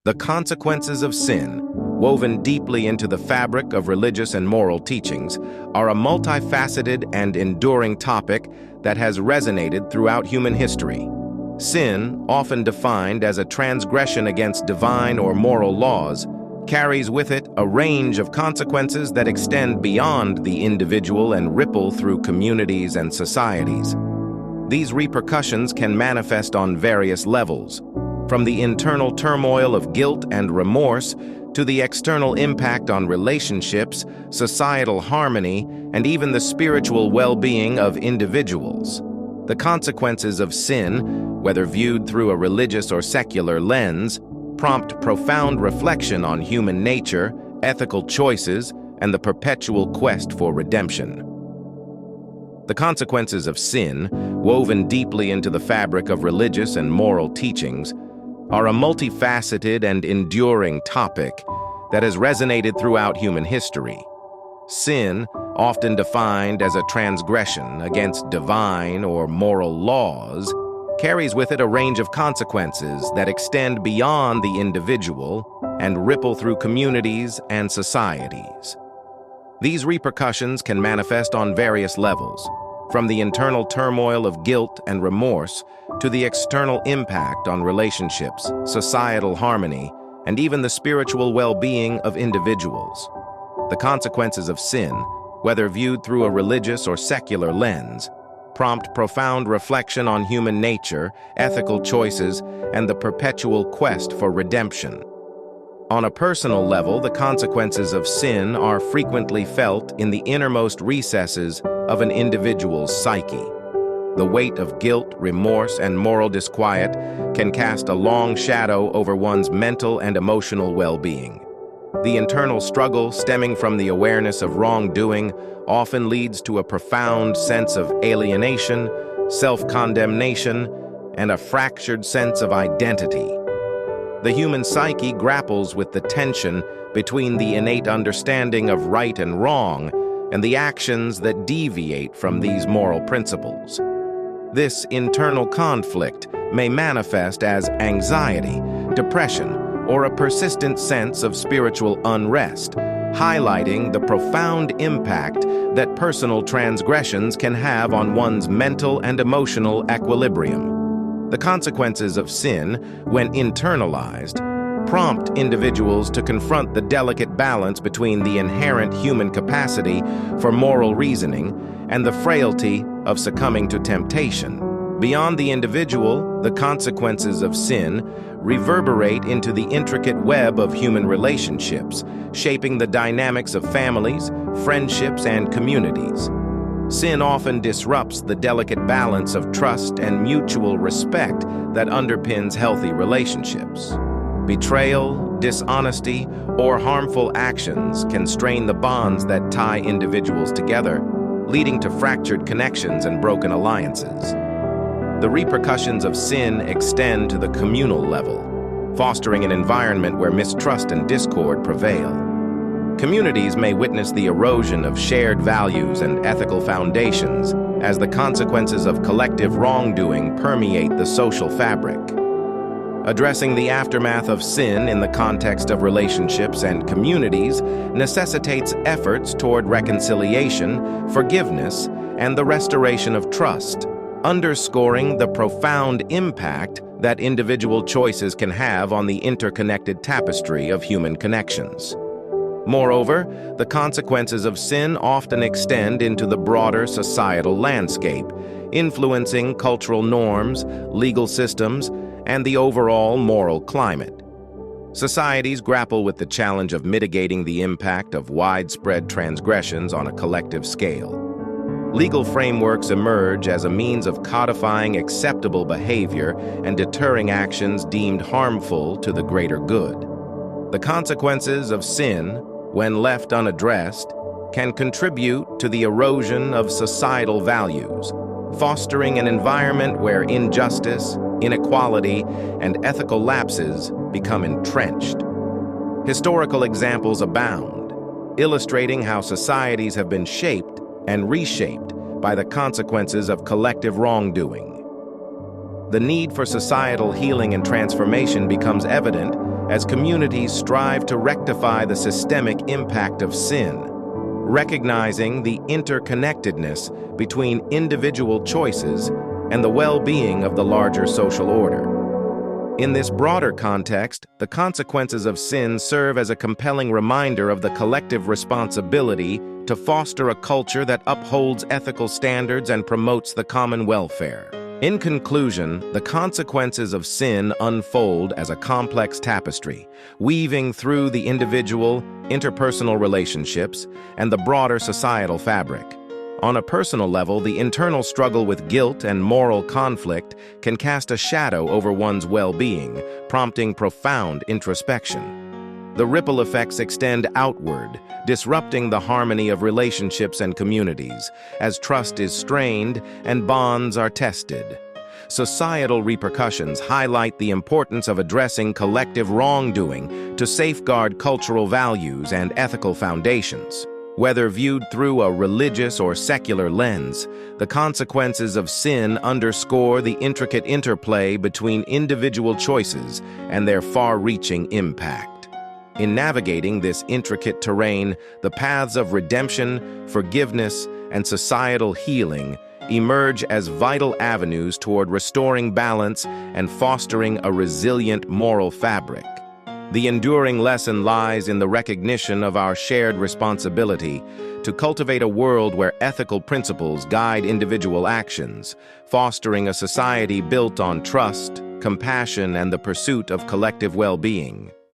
The consequences of sin, woven deeply into the fabric of religious and moral teachings, are a multifaceted and enduring topic that has resonated throughout human history. Sin, often defined as a transgression against divine or moral laws, carries with it a range of consequences that extend beyond the individual and ripple through communities and societies. These repercussions can manifest on various levels, from the internal turmoil of guilt and remorse to the external impact on relationships, societal harmony, and even the spiritual well-being of individuals. The consequences of sin, whether viewed through a religious or secular lens, prompt profound reflection on human nature, ethical choices, and the perpetual quest for redemption. The consequences of sin, woven deeply into the fabric of religious and moral teachings, are a multifaceted and enduring topic that has resonated throughout human history. Sin, often defined as a transgression against divine or moral laws, carries with it a range of consequences that extend beyond the individual and ripple through communities and societies. These repercussions can manifest on various levels, from the internal turmoil of guilt and remorse to the external impact on relationships, societal harmony, and even the spiritual well-being of individuals. The consequences of sin, whether viewed through a religious or secular lens, prompt profound reflection on human nature, ethical choices, and the perpetual quest for redemption. On a personal level, the consequences of sin are frequently felt in the innermost recesses of an individual's psyche. The weight of guilt, remorse, and moral disquiet can cast a long shadow over one's mental and emotional well-being. The internal struggle stemming from the awareness of wrongdoing often leads to a profound sense of alienation, self-condemnation, and a fractured sense of identity. The human psyche grapples with the tension between the innate understanding of right and wrong and the actions that deviate from these moral principles. This internal conflict may manifest as anxiety, depression, or a persistent sense of spiritual unrest, highlighting the profound impact that personal transgressions can have on one's mental and emotional equilibrium. The consequences of sin, when internalized, prompt individuals to confront the delicate balance between the inherent human capacity for moral reasoning and the frailty of succumbing to temptation. Beyond the individual, the consequences of sin reverberate into the intricate web of human relationships, shaping the dynamics of families, friendships, and communities. Sin often disrupts the delicate balance of trust and mutual respect that underpins healthy relationships. Betrayal, dishonesty, or harmful actions can strain the bonds that tie individuals together, leading to fractured connections and broken alliances. The repercussions of sin extend to the communal level, fostering an environment where mistrust and discord prevail. Communities may witness the erosion of shared values and ethical foundations as the consequences of collective wrongdoing permeate the social fabric. Addressing the aftermath of sin in the context of relationships and communities necessitates efforts toward reconciliation, forgiveness, and the restoration of trust, underscoring the profound impact that individual choices can have on the interconnected tapestry of human connections. Moreover, the consequences of sin often extend into the broader societal landscape, influencing cultural norms, legal systems, and the overall moral climate. Societies grapple with the challenge of mitigating the impact of widespread transgressions on a collective scale. Legal frameworks emerge as a means of codifying acceptable behavior and deterring actions deemed harmful to the greater good. The consequences of sin, when left unaddressed, can contribute to the erosion of societal values, fostering an environment where injustice, inequality, and ethical lapses become entrenched. Historical examples abound, illustrating how societies have been shaped and reshaped by the consequences of collective wrongdoing. The need for societal healing and transformation becomes evident as communities strive to rectify the systemic impact of sin, recognizing the interconnectedness between individual choices and the well-being of the larger social order. In this broader context, the consequences of sin serve as a compelling reminder of the collective responsibility to foster a culture that upholds ethical standards and promotes the common welfare. In conclusion, the consequences of sin unfold as a complex tapestry, weaving through the individual, interpersonal relationships, and the broader societal fabric. On a personal level, the internal struggle with guilt and moral conflict can cast a shadow over one's well-being, prompting profound introspection. The ripple effects extend outward, disrupting the harmony of relationships and communities, as trust is strained and bonds are tested. Societal repercussions highlight the importance of addressing collective wrongdoing to safeguard cultural values and ethical foundations. Whether viewed through a religious or secular lens, the consequences of sin underscore the intricate interplay between individual choices and their far-reaching impact. In navigating this intricate terrain, the paths of redemption, forgiveness, and societal healing emerge as vital avenues toward restoring balance and fostering a resilient moral fabric. The enduring lesson lies in the recognition of our shared responsibility to cultivate a world where ethical principles guide individual actions, fostering a society built on trust, compassion, and the pursuit of collective well-being.